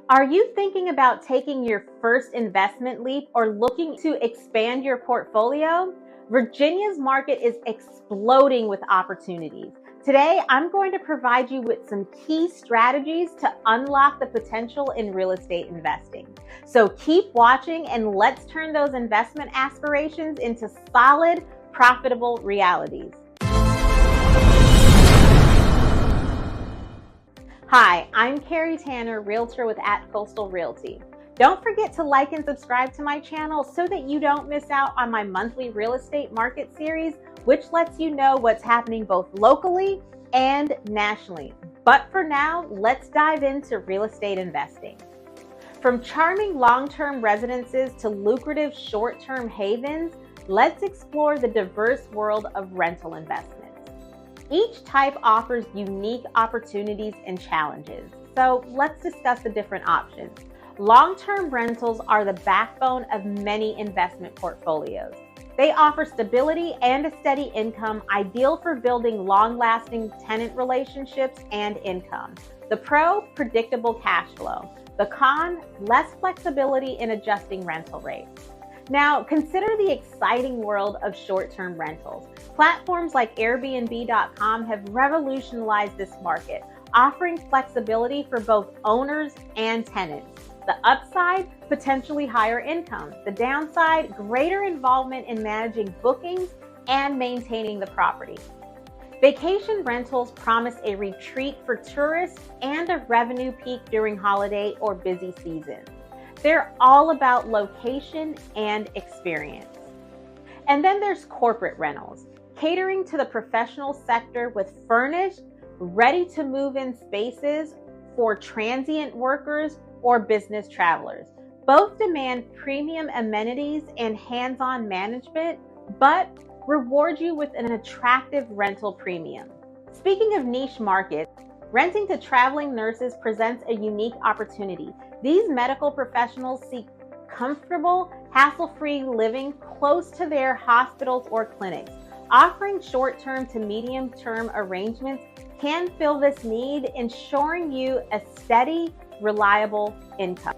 Are you thinking about taking your first investment leap or looking to expand your portfolio? Virginia's market is exploding with opportunities. Today, I'm going to provide you with some key strategies to unlock the potential in real estate investing. So keep watching and let's turn those investment aspirations into solid, profitable realities. Hi, I'm Kerry Tanner, Realtor with Coastal Realty. Don't forget to like and subscribe to my channel so that you don't miss out on my monthly real estate market series, which lets you know what's happening both locally and nationally. But for now, let's dive into real estate investing. From charming long-term residences to lucrative short-term havens, let's explore the diverse world of rental investments. Each type offers unique opportunities and challenges. So let's discuss the different options. Long-term rentals are the backbone of many investment portfolios. They offer stability and a steady income, ideal for building long-lasting tenant relationships and income. The pro, predictable cash flow. The con, less flexibility in adjusting rental rates. Now, consider the exciting world of short-term rentals. Platforms like Airbnb.com have revolutionized this market, offering flexibility for both owners and tenants. The upside, potentially higher income. The downside, greater involvement in managing bookings and maintaining the property. Vacation rentals promise a retreat for tourists and a revenue peak during holiday or busy seasons. They're all about location and experience. And then there's corporate rentals, catering to the professional sector with furnished, ready-to-move-in spaces for transient workers or business travelers. Both demand premium amenities and hands-on management, but reward you with an attractive rental premium. Speaking of niche markets, renting to traveling nurses presents a unique opportunity. These medical professionals seek comfortable, hassle-free living close to their hospitals or clinics. Offering short-term to medium-term arrangements can fill this need, ensuring you a steady, reliable income.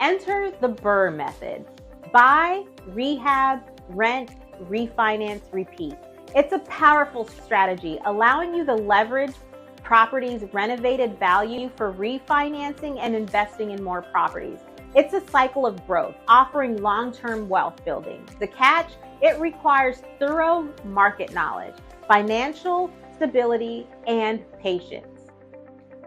Enter the BRRRR method. Buy, rehab, rent, refinance, repeat. It's a powerful strategy, allowing you to leverage properties' renovated value for refinancing and investing in more properties. It's a cycle of growth, offering long-term wealth building. The catch, it requires thorough market knowledge, financial stability, and patience.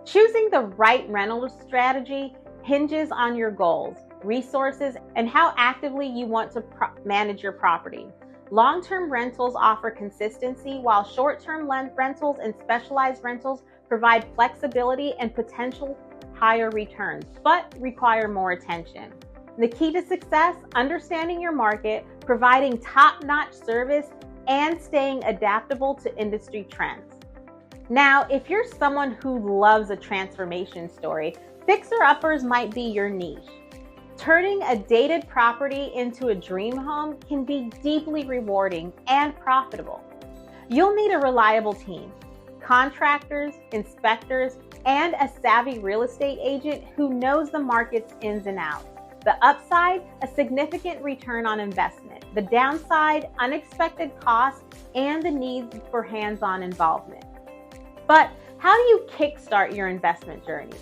Choosing the right rental strategy hinges on your goals, resources, and how actively you want to manage your property. Long-term rentals offer consistency, while short-term rentals and specialized rentals provide flexibility and potential higher returns, but require more attention. The key to success, understanding your market, providing top-notch service, and staying adaptable to industry trends. Now, if you're someone who loves a transformation story, fixer-uppers might be your niche. Turning a dated property into a dream home can be deeply rewarding and profitable. You'll need a reliable team, contractors, inspectors, and a savvy real estate agent who knows the market's ins and outs. The upside, a significant return on investment. The downside, unexpected costs and the need for hands-on involvement. But how do you kickstart your investment journey?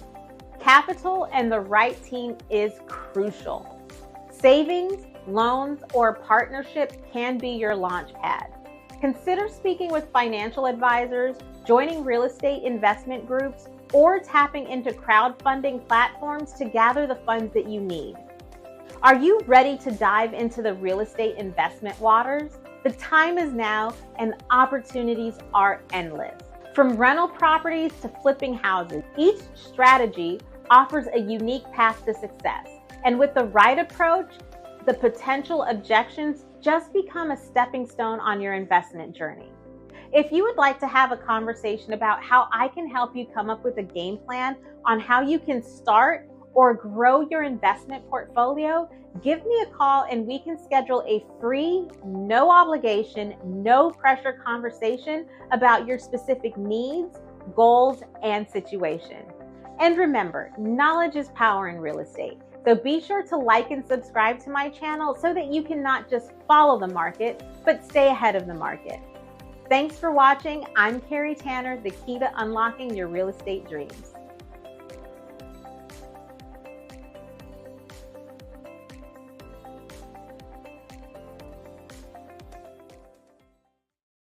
Capital and the right team is crucial. Savings, loans, or partnership can be your launch pad. Consider speaking with financial advisors, joining real estate investment groups, or tapping into crowdfunding platforms to gather the funds that you need. Are you ready to dive into the real estate investment waters? The time is now, and opportunities are endless. From rental properties to flipping houses, each strategy offers a unique path to success. And with the right approach, the potential objections just become a stepping stone on your investment journey. If you would like to have a conversation about how I can help you come up with a game plan on how you can start or grow your investment portfolio, give me a call and we can schedule a free, no obligation, no pressure conversation about your specific needs, goals, and situation. And remember, knowledge is power in real estate. So be sure to like and subscribe to my channel so that you can not just follow the market, but stay ahead of the market. Thanks for watching. I'm Kerry Tanner, the key to unlocking your real estate dreams.